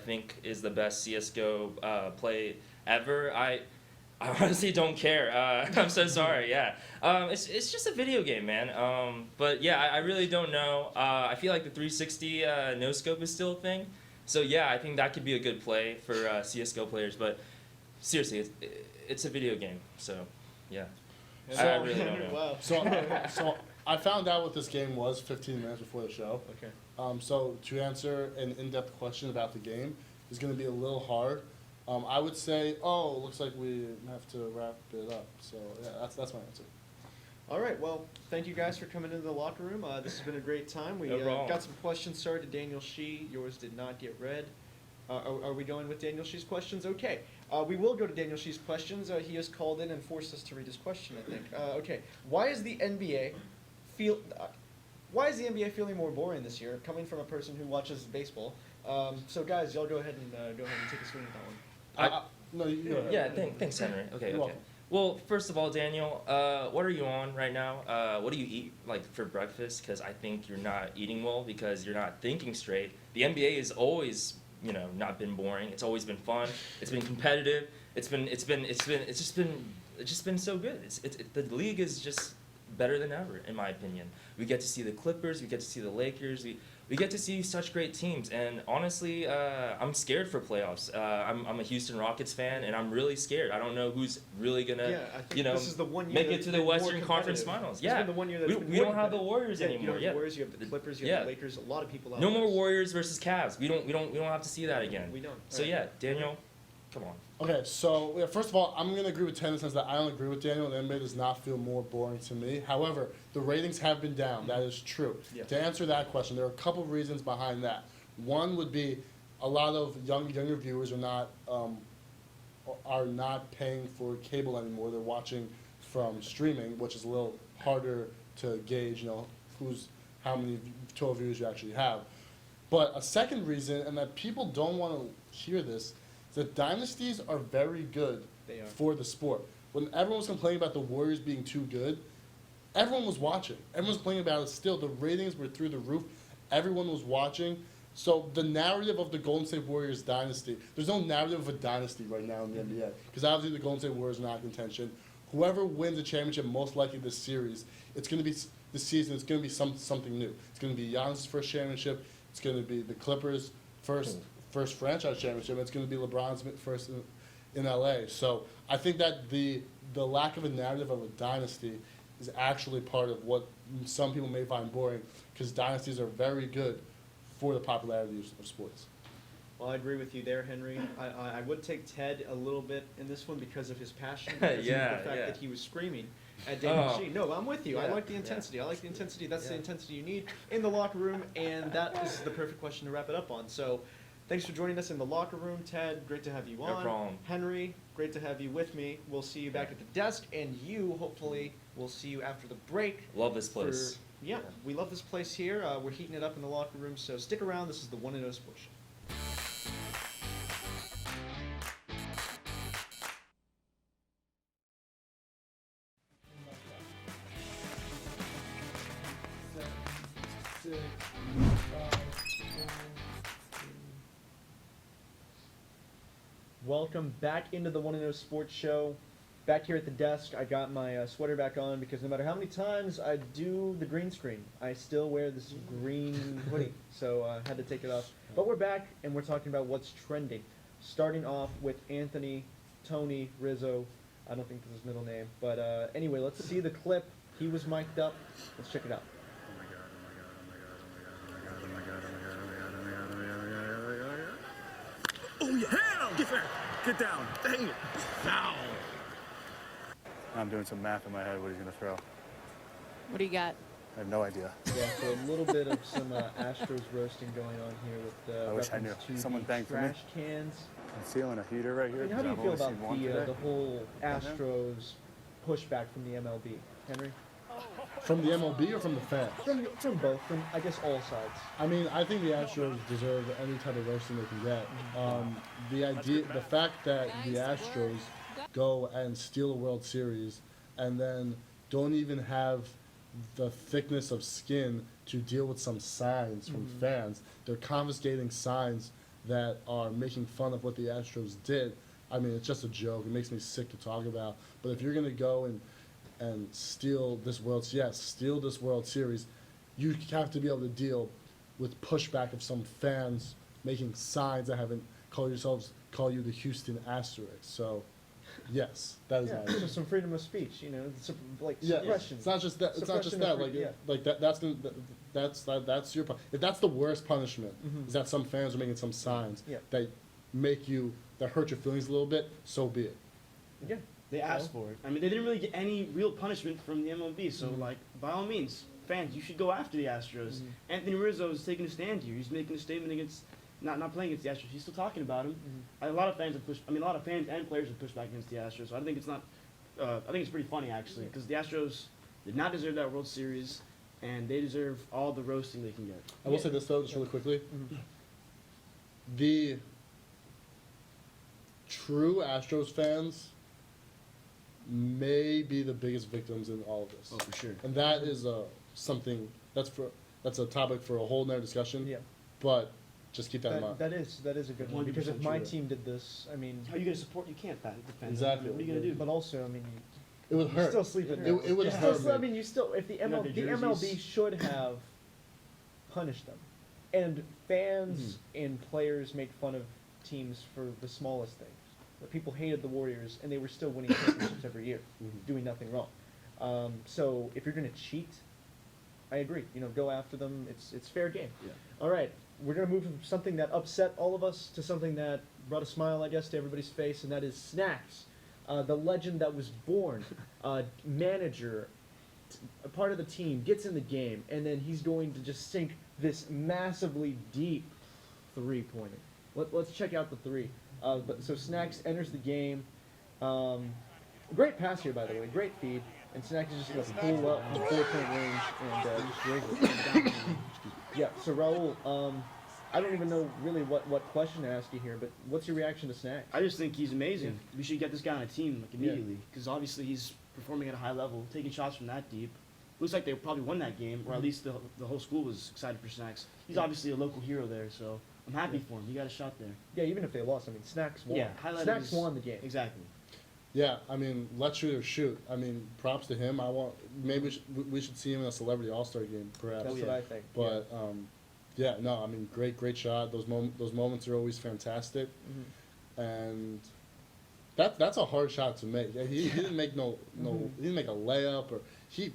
think is the best CS:GO play ever, I honestly don't care. I'm so sorry. Yeah, it's just a video game, man. But yeah, I really don't know. I feel like the 360 no scope is still a thing. So yeah, I think that could be a good play for CS:GO players. But seriously, it's a video game. So yeah, I really don't know. Wow. So I found out what this game was 15 minutes before the show. Okay. So to answer an in-depth question about the game is going to be a little hard. I would say, looks like we have to wrap it up. So yeah, that's my answer. All right. Well, thank you guys for coming into the locker room. This has been a great time. We No problem. got some questions. Sorry to Daniel Shee. Yours did not get read. Are we going with Daniel Shee's questions? Okay. We will go to Daniel Shee's questions. He has called in and forced us to read his question, I think. Okay. Why is the NBA feeling more boring this year? Coming from a person who watches baseball. So guys, y'all go ahead and take a swing at that one. No, you go ahead. Yeah, thanks, Henry. Okay, You're okay. welcome. Well, first of all, Daniel, what are you on right now? What do you eat like for breakfast? Because I think you're not eating well because you're not thinking straight. The NBA has always, not been boring. It's always been fun. It's been competitive. It's just been so good. The league is just better than ever, in my opinion. We get to see the Clippers. We get to see the Lakers. We get to see such great teams, and honestly, I'm scared for playoffs. I'm a Houston Rockets fan, and I'm really scared. I don't know who's really gonna, I think this is the one year make it to the Western Conference Finals. This has been the one year that's been we more don't have the competitive. Warriors Yeah, you anymore. have the Warriors, you have the Clippers, you have the Lakers. A lot of people out No there. more Warriors versus Cavs. We don't have to see that again. We don't. So Right. yeah, Daniel, come on. Okay, so yeah, first of all, I'm going to agree with Ted in the sense that I don't agree with Daniel. The NBA does not feel more boring to me. However, the ratings have been down. That is true. Yeah. To answer that question, there are a couple of reasons behind that. One would be a lot of younger viewers are not paying for cable anymore. They're watching from streaming, which is a little harder to gauge, how many total viewers you actually have. But a second reason, and that people don't want to hear this, the dynasties are very good They are. for the sport. When everyone was complaining about the Warriors being too good, everyone was watching. Everyone was complaining about it still. The ratings were through the roof. Everyone was watching. So the narrative of the Golden State Warriors dynasty, there's no narrative of a dynasty right now in the NBA. Because obviously the Golden State Warriors are not in contention. Whoever wins the championship, most likely this series, it's going to be this season. It's going to be something new. It's going to be Giannis' first championship. It's going to be the Clippers' first franchise championship. It's going to be LeBron's first in LA. So I think that the lack of a narrative of a dynasty is actually part of what some people may find boring, because dynasties are very good for the popularity of sports. Well, I agree with you there, Henry. I would take Ted a little bit in this one because of his passion. Because Yeah, of the fact yeah. that he was screaming at Daniel Oh. Shee. No, I'm with you. I Yeah, like the yeah. intensity. I like the intensity. That's the Yeah. intensity you need in the locker room, and that is the perfect question to wrap it up on. So, thanks for joining us in the locker room, Ted. Great to have you No on. problem. Henry, great to have you with me. We'll see you back at the desk, and you, hopefully, we'll see you after the break. Love this place. Yeah, we love this place here. We're heating it up in the locker room, so stick around. This is the 1-0 Sports Show. Welcome back into the 1-0 Sports Show. Back here at the desk, I got my sweater back on because no matter how many times I do the green screen, I still wear this green hoodie, so I had to take it off. But we're back, and we're talking about what's trending. Starting off with Anthony, Tony, Rizzo. I don't think that's his middle name. But anyway, let's see the clip. He was mic'd up. Let's check it out. Oh yeah! Hell! Get back! Get down! Dang it! Foul! I'm doing some math in my head what he's gonna throw. What do you got? I have no idea. Yeah, so a little bit of some Astros roasting going on here with I wish I knew. reference to Someone the bang for me. trash cans. I'm feeling a heater right I here. mean, how do you because feel I've only about seen one today. the whole Okay. Astros pushback from the MLB, Henry? From the MLB or from the fans? From both, from I guess all sides. I mean, I think the Astros deserve any type of roasting they can get. The fact that the Astros go and steal a World Series and then don't even have the thickness of skin to deal with some signs from fans. They're confiscating signs that are making fun of what the Astros did. I mean, it's just a joke. It makes me sick to talk about. But if you're going to go and steal this World Series, you have to be able to deal with pushback of some fans making signs that haven't call you the Houston Asterisk. So, yes, that is Yeah, my so some freedom of speech, like yeah, suppression. it's not just that. It's not just Suppression that. of Like, free- yeah. like that's your. If that's the worst punishment, is that some fans are making some signs Yeah. that that hurt your feelings a little bit. So be it. Yeah. They asked for it. I mean, they didn't really get any real punishment from the MLB. So, like, by all means, fans, you should go after the Astros. Anthony Rizzo is taking a stand here. He's making a statement against not playing against the Astros. He's still talking about him. A lot of fans have pushed. I mean, a lot of fans and players have pushed back against the Astros. So I think it's not. I think it's pretty funny actually because the Astros did not deserve that World Series, and they deserve all the roasting they can get. I will say this though, just really quickly. The true Astros fans may be the biggest victims in all of this. Oh, for sure. And that is something that's a topic for a whole nother discussion. Yeah. But just keep that in mind. That is a good one because if 100% my true. team did this, I mean, How are you gonna support? You can't defend. Exactly. What are you gonna do? but also, I mean, It would you hurt. still sleep at It night. would You hurt still, I me. mean, you still if the You know, the MLB jerseys. should have punished them, and fans and players make fun of teams for the smallest things. But people hated the Warriors, and they were still winning championships every year, doing nothing wrong. So if you're going to cheat, I agree. Go after them. It's fair game. Yeah. All right, we're going to move from something that upset all of us to something that brought a smile, I guess, to everybody's face, and that is Snacks, the legend that was born, manager, a part of the team, gets in the game, and then he's going to just sink this massively deep three-pointer. Let's check out the three. So Snacks enters the game. Great pass here, by the way. Great feed. And Snacks is just going to pull up from 4-point range and just drink it. Yeah, so Raul, I don't even know really what question to ask you here, but what's your reaction to Snacks? I just think he's amazing. We should get this guy on a team immediately because obviously he's performing at a high level, taking shots from that deep. Looks like they probably won that game, or at least the whole school was excited for Snacks. He's obviously a local hero there, so I'm happy for him. He got a shot there. Yeah, even if they lost, I mean, Snacks won. Yeah, highlighted Snacks his- won the game. Exactly. Yeah, I mean, let shooters shoot. I mean, props to him. Maybe we should see him in a celebrity all-star game, perhaps. That's what I think. But yeah, no, I mean, great shot. Those moments are always fantastic, and that's a hard shot to make. He didn't make he didn't make a layup or he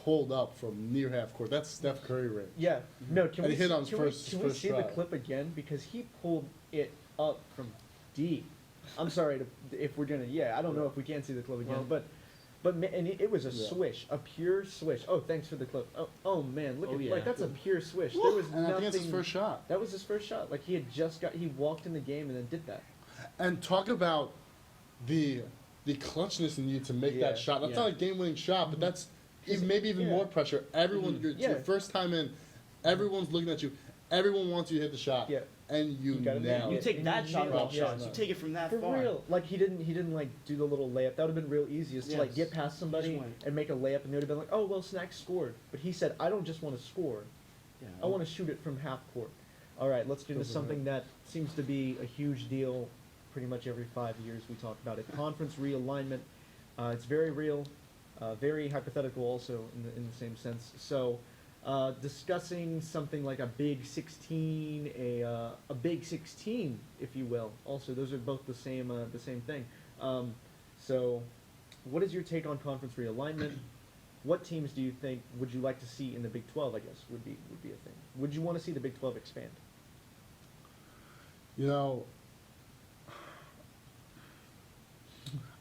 pulled up from near half court. That's Steph Curry range. Yeah. No, can And we he hit on his can first we see the try. clip again because he pulled it up from deep. I'm sorry if we're gonna. Yeah, I don't know if we can see the clip again, Well- but it was a Yeah. swish, a pure swish. Oh, thanks for the clip. Oh man, look Oh, at yeah. like that's a pure swish. There was And nothing. I think it's his first shot. That was his first shot. Like he walked in the game and then did that. And talk about the clutchness you need to make Yeah, that shot. That's yeah. not a game-winning shot, but that's maybe even yeah. more pressure. Everyone, it's your Yeah. first time in. Everyone's looking at you. Everyone wants you to hit the shot. Yeah. And you You gotta nail make You it. take that He shot of nailed all it. shots. Yeah. You take it from that For far. real, like he didn't like do the little layup. That would have been real easy, is to like Yes. get past somebody Just went. and make a layup, and they would have been like, "Oh well, Snacks scored." But he said, "I don't just want to score. Yeah. I want to shoot it from half court." All right, let's get into Goes something that seems to be a huge deal. Pretty much every 5 years we talk about it. Conference realignment. It's very real, very hypothetical also in the same sense. So, discussing something like a Big 16, a Big 16, if you will. Also, those are both the same thing. So, what is your take on conference realignment? What teams do you think would you like to see in the Big 12? I guess would be a thing. Would you want to see the Big 12 expand? You know,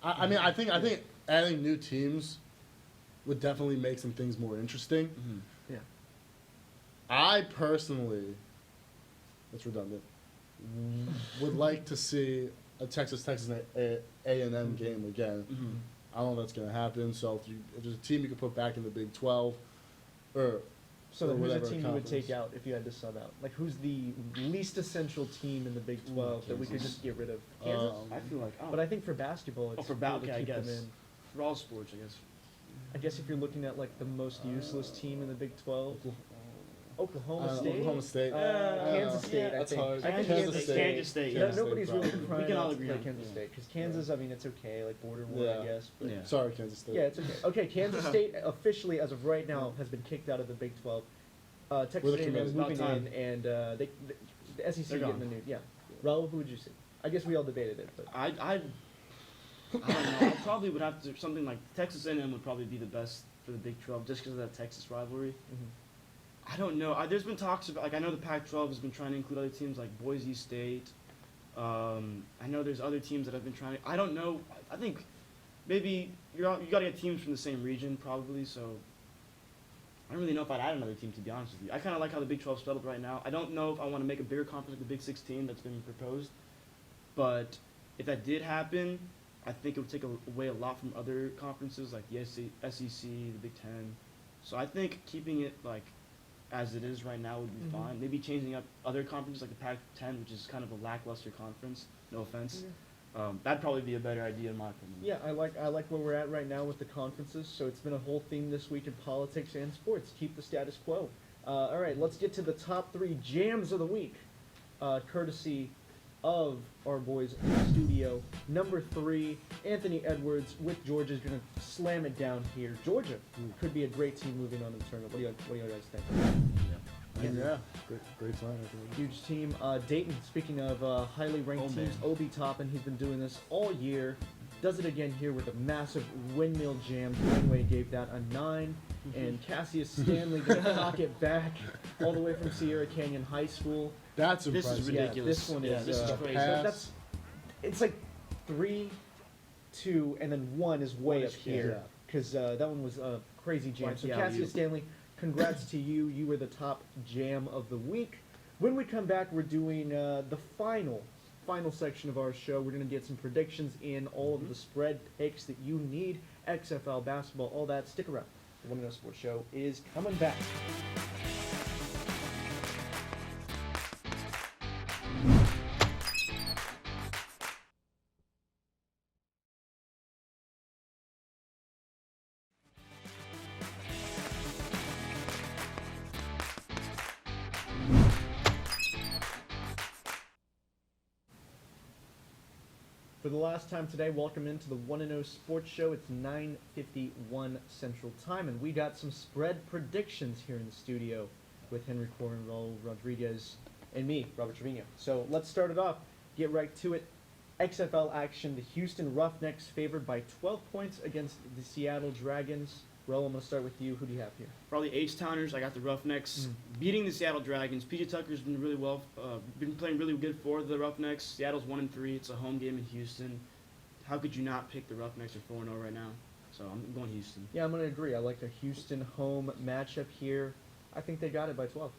I mean, I think adding new teams would definitely make some things more interesting. Yeah. I personally, that's redundant, would like to see a Texas A&M game again. I don't know if that's going to happen. So if there's a team you can put back in the Big 12, or So then, or who's a whatever team you would conference. take out if you had to sub out? Like, who's the least essential team in the Big 12 that we could Kansas. just get rid of? Kansas. I feel like. But I think for basketball, it's for cool to okay, I keep them guess. in. For all sports, I guess. I guess if you're looking at like the most useless team in the Big 12, Oklahoma State. Oklahoma State. Kansas State. I That's think. hard. I think Kansas State. Yeah, Yeah. nobody's really probably. crying can out all to agree play on- Kansas yeah. State because Kansas, I mean, it's okay, like border war, I Yeah. guess. But Yeah. Sorry, Kansas State. yeah, it's okay. Okay, Kansas State officially, as of right now, has been kicked out of the Big 12. Texas With a A&M committee. moving About time. in, and the SEC They're getting the gone. news. Yeah, Raul, who would you say? I guess we all debated it, but I don't know. I probably would have to something like Texas A&M would probably be the best for the Big 12 just because of that Texas rivalry. I don't know. There's been talks about, like, I know the Pac-12 has been trying to include other teams like Boise State. I know there's other teams that have been trying to. I don't know. I think maybe you got to get teams from the same region probably. So I don't really know if I'd add another team, to be honest with you. I kind of like how the Big 12 spelled up right now. I don't know if I want to make a bigger conference like the Big 16 that's been proposed. But if that did happen, I think it would take away a lot from other conferences like the SEC, the Big 10. So I think keeping it like as it is right now would be fine. Maybe changing up other conferences like the Pac-10, which is kind of a lackluster conference. No offense. That'd probably be a better idea in my opinion. yeah, I like where we're at right now with the conferences. So it's been a whole theme this week in politics and sports. Keep the status quo. All right, let's get to the top 3 jams of the week, courtesy of our boys in the studio. Number 3, Anthony Edwards with Georgia is going to slam it down here. Georgia could be a great team moving on to the tournament. What do you guys think? Yeah. Great sign, I think. Huge team. Dayton, speaking of highly ranked teams, Obi Toppin, he's been doing this all year. Does it again here with a massive windmill jam. Greenway gave that a 9. And Cassius Stanley going to knock it back all the way from Sierra Canyon High School. That's This is impressive. ridiculous. This one Yeah, is, this is crazy. that's it's like 3, 2, and then 1 is way One up is here yeah. because that one was a crazy jam. Like So the Cassius alley-oop. Stanley, congrats to you. You were the top jam of the week. When we come back, we're doing the final section of our show. We're going to get some predictions in, all of the spread picks that you need, XFL basketball, all that. Stick around. The Women of Sports Show is coming back. For the last time today, welcome into the 1-0 Sports Show. It's 9:51 Central Time, and we got some spread predictions here in the studio with Henry Corwin, Raul Rodriguez, and me, Robert Trevino. So let's start it off. Get right to it. XFL action. The Houston Roughnecks favored by 12 points against the Seattle Dragons. Raul, I'm going to start with you. Who do you have here? For all the H-Towners, I got the Roughnecks beating the Seattle Dragons. PJ Tucker's been really well, been playing really good for the Roughnecks. Seattle's 1-3. It's a home game in Houston. How could you not pick the Roughnecks at 4-0 right now? So I'm going Houston. Yeah, I'm going to agree. I like the Houston home matchup here. I think they got it by 12.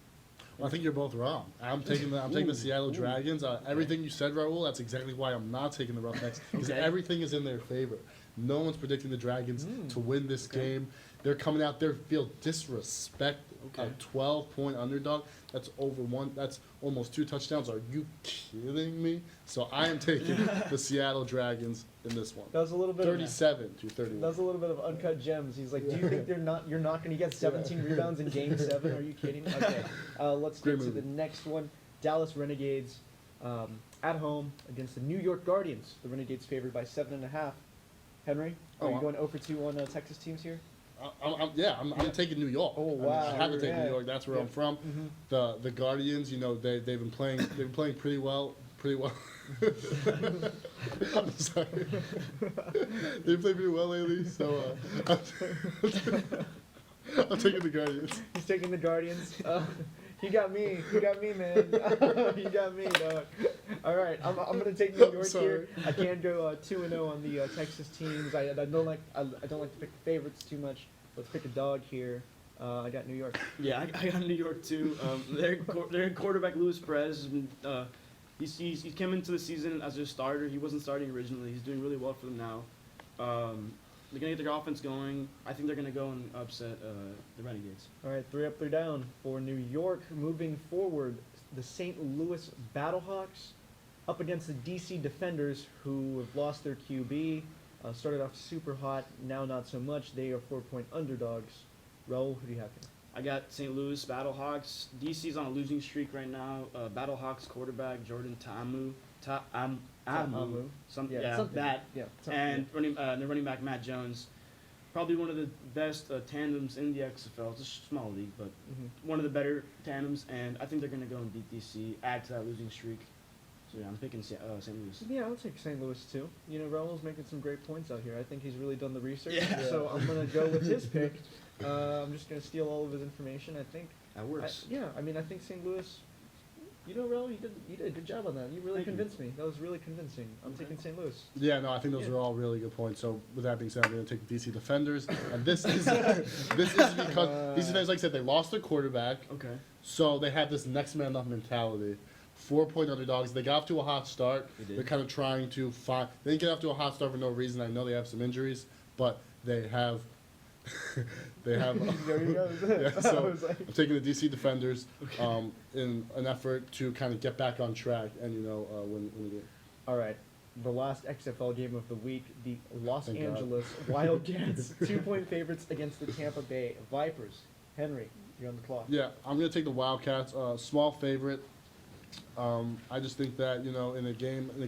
Well, I think you're both wrong. I'm taking the Seattle Dragons. Everything you said, Raul, that's exactly why I'm not taking the Roughnecks, because Okay. everything is in their favor. No one's predicting the Dragons to win this game. They're coming out there feel disrespected. Okay. A 12-point underdog. That's over one. That's almost 2 touchdowns. Are you kidding me? So I am taking the Seattle Dragons in this one. That was a little bit 37 to 31. That was a little bit of uncut gems. He's like, do you think you're not going to get 17 rebounds in Game 7? Are you kidding? Okay, let's Great get to the movie. next one. Dallas Renegades at home against the New York Guardians. The Renegades favored by 7.5. Henry, are you going 0 for 2 on Texas teams here? I'm taking New York. Oh, I mean, wow. I have to take Yeah. New York. That's where Yeah. I'm from. The Guardians, you know, they've been playing pretty well. I'm sorry. They played pretty well lately, so I'm taking the Guardians. He's taking the Guardians. You got me. You got me, man. You got me, dog. All right, I'm gonna take New York Sorry. here. I can't go 2-0 on the Texas teams. I don't like to pick favorites too much. Let's pick a dog here. I got New York. Yeah, I got New York too. Their quarterback Luis Perez has been, he came into the season as a starter. He wasn't starting originally. He's doing really well for them now. They're going to get their offense going. I think they're going to go and upset the Renegades. All right, 3 up, 3 down for New York. Moving forward, the St. Louis Battlehawks up against the DC Defenders, who have lost their QB. Started off super hot, now not so much. They are 4-point underdogs. Raul, who do you have here? I got St. Louis Battlehawks. DC's on a losing streak right now. Battlehawks quarterback Jordan Ta'amu. Ta'amu. Yeah, something. that. Yeah, something. And their running back Matt Jones. Probably one of the best tandems in the XFL. It's a small league, but one of the better tandems. And I think they're going to go and beat DC, add to that losing streak. So yeah, I'm picking St. Louis. Yeah, I'll take St. Louis too. You know, Raul's making some great points out here. I think he's really done the research. Yeah. So I'm going to go with his pick. I'm just going to steal all of his information, I think. That works. I mean, I think St. Louis, you know, Raul, you did a good job on that. You really Thank you. convinced me. That was really convincing. I'm taking St. Louis. Yeah, no, I think those Yeah. are all really good points. So with that being said, I'm going to take the DC Defenders, and this is this is because DC Defenders, like I said, they lost their quarterback, Okay. so they have this next man up mentality. 4-point underdogs. They got off to a hot start. They did. They're kind of trying to find. They didn't get off to a hot start for no reason. I know they have some injuries, but they have. They have. There you go. Yeah, I so was like- I'm taking the DC Defenders in an effort to kind of get back on track and win the game. All right. The last XFL game of the week, the Los Thank God. Angeles Wildcats, 2-point favorites against the Tampa Bay Vipers. Henry, you're on the clock. Yeah, I'm gonna take the Wildcats. Small favorite. I just think that in a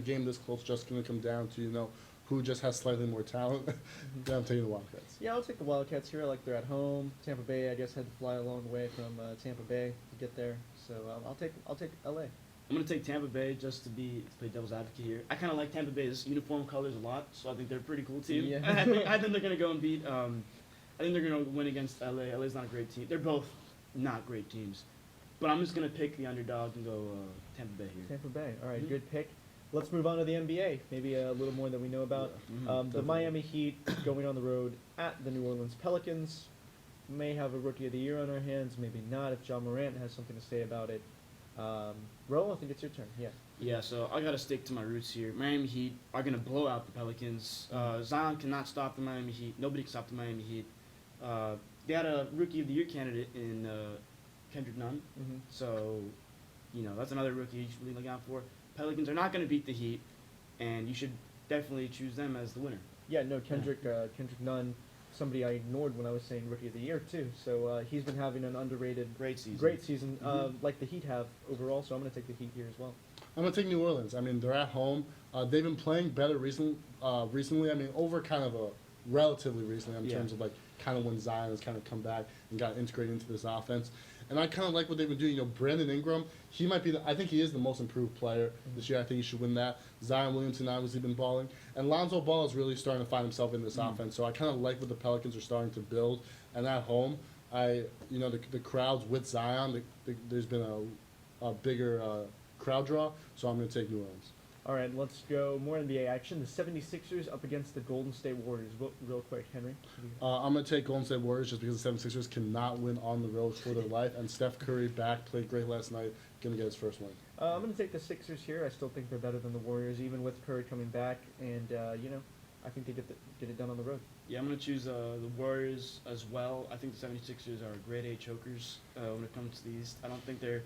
game this close, just gonna come down to who just has slightly more talent. Yeah, I'm taking the Wildcats. Yeah, I'll take the Wildcats here. I like they're at home. Tampa Bay, I guess, had to fly a long way from Tampa Bay to get there. So I'll take LA. I'm gonna take Tampa Bay just to play devil's advocate here. I kind of like Tampa Bay's uniform colors a lot, so I think they're a pretty cool team. Yeah. I think they're gonna go and beat. I think they're gonna win against LA. LA's not a great team. They're both not great teams, but I'm just gonna pick the underdog and go Tampa Bay here. Tampa Bay. All right, Mhm. good pick. Let's move on to the NBA. Maybe a little more than we know about. Mhm, The definitely. Miami Heat going on the road at the New Orleans Pelicans. May have a Rookie of the Year on our hands, maybe not if John Morant has something to say about it. Ro, I think it's your turn. Yeah. Yeah, so I gotta stick to my roots here. Miami Heat are gonna blow out the Pelicans. Zion cannot stop the Miami Heat. Nobody can stop the Miami Heat. They had a Rookie of the Year candidate in Kendrick Nunn. Mm-hmm. So, that's another rookie you should be looking out for. Pelicans are not going to beat the Heat, and you should definitely choose them as the winner. Yeah, no, Kendrick Nunn, somebody I ignored when I was saying Rookie of the Year too. So he's been having an underrated, Great season. season, like the Heat have overall. So I'm going to take the Heat here as well. I'm gonna take New Orleans. I mean, they're at home. They've been playing better recently. I mean, over kind of a relatively recently in Yeah. terms of like kind of when Zion has kind of come back and got integrated into this offense. And I kind of like what they've been doing. Brandon Ingram, he might be. I think he is the most improved player this year. I think he should win that. Zion Williamson obviously been balling, and Lonzo Ball is really starting to find himself in this offense. So I kind of like what the Pelicans are starting to build. And at home, the crowds with Zion, there's been a bigger crowd draw. So I'm going to take New Orleans. All right, let's go more NBA action. The 76ers up against the Golden State Warriors. Real quick, Henry. I'm going to take Golden State Warriors just because the 76ers cannot win on the road for their life. And Steph Curry played great last night, going to get his first win. I'm going to take the Sixers here. I still think they're better than the Warriors, even with Curry coming back. And, I think they get it done on the road. Yeah, I'm going to choose the Warriors as well. I think the 76ers are grade A chokers when it comes to the East. I don't think they're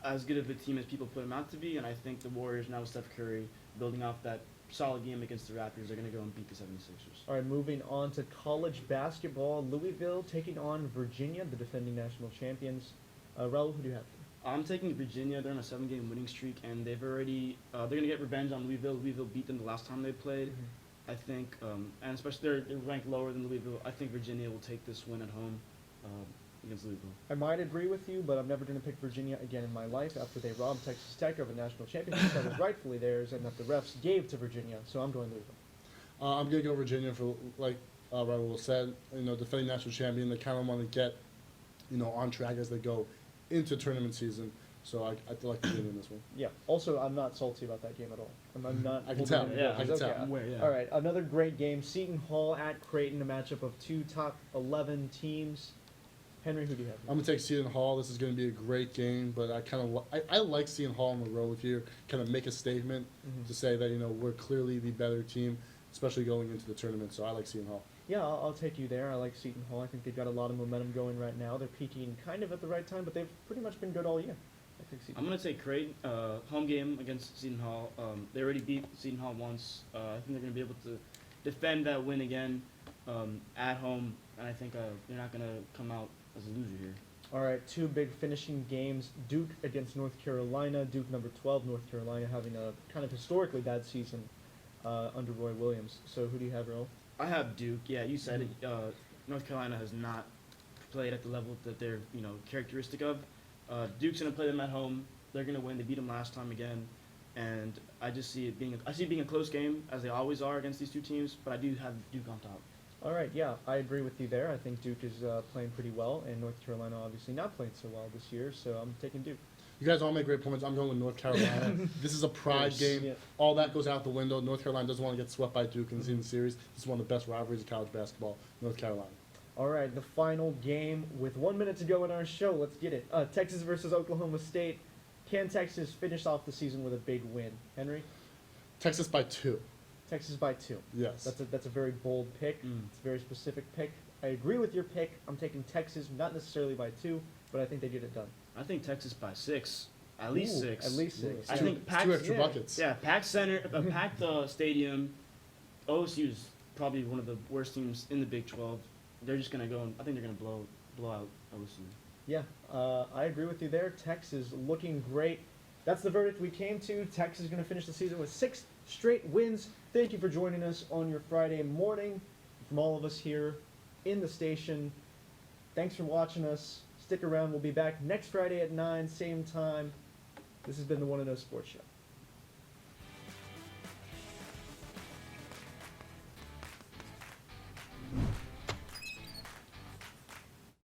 as good of a team as people put them out to be, and I think the Warriors, now with Steph Curry, building off that solid game against the Raptors, are going to go and beat the 76ers. All right, moving on to college basketball. Louisville taking on Virginia, the defending national champions. Raul, who do you have? I'm taking Virginia. They're on a 7-game winning streak, and they've already they're going to get revenge on Louisville. Louisville beat them the last time they played. I think, and especially they're ranked lower than Louisville. I think Virginia will take this win at home against Louisville. I might agree with you, but I'm never going to pick Virginia again in my life after they robbed Texas Tech of a national championship that was rightfully theirs and that the refs gave to Virginia. So I'm going Louisville. I'm going to go Virginia for, like Raul said, defending national champion. They kind of want to get, on track as they go into tournament season. So I like Virginia in this one. Yeah. Also, I'm not salty about that game at all. I'm not. I can holding tell. any Yeah, I grudges. can Okay. tell. Where, yeah. All right, another great game. Seton Hall at Creighton, a matchup of two top 11 teams. Henry, who do you have? I'm going to take Seton Hall. This is going to be a great game, but I kind of I like Seton Hall on the road here, kind of make a statement to say that, we're clearly the better team. especially going into the tournament. So I like Seton Hall. Yeah, I'll take you there. I like Seton Hall. I think they've got a lot of momentum going right now. They're peaking kind of at the right time, but they've pretty much been good all year. I think Seton I'm going to take Creighton, home game against Seton Hall. They already beat Seton Hall once. I think they're going to be able to defend that win again at home, and I think they're not going to come out as a loser here. All right, two big finishing games. Duke against North Carolina. Duke number 12, North Carolina having a kind of historically bad season under Roy Williams. So who do you have, Raul? I have Duke. Yeah, you said it. North Carolina has not played at the level that they're characteristic of. Duke's gonna play them at home. They're gonna win. They beat them last time again, and I just see it being a close game as they always are against these two teams. But I do have Duke on top. All right, yeah, I agree with you there. I think Duke is playing pretty well, and North Carolina obviously not playing so well this year. So I'm taking Duke. You guys all make great points. I'm going with North Carolina. This is a pride game. Yeah. All that goes out the window. North Carolina doesn't want to get swept by Duke in the series. This is one of the best rivalries of college basketball. North Carolina. All right, the final game with 1 minute to go in our show. Let's get it. Texas versus Oklahoma State. Can Texas finish off the season with a big win? Henry? Texas by 2. Texas by 2. Yes. That's a very bold pick. It's a very specific pick. I agree with your pick. I'm taking Texas, not necessarily by 2, but I think they get it done. I think Texas by 6, at least Ooh, 6. At least 6. I Two- think it's packed, two extra yeah. buckets. Yeah, packed center, packed stadium. OSU is probably one of the worst teams in the Big 12. They're just gonna go. I think they're gonna blow out OSU. Yeah, I agree with you there. Texas looking great. That's the verdict we came to. Texas is going to finish the season with 6 straight wins. Thank you for joining us on your Friday morning. From all of us here in the station, thanks for watching us. Stick around. We'll be back next Friday at 9, same time. This has been the 1-0 Sports Show.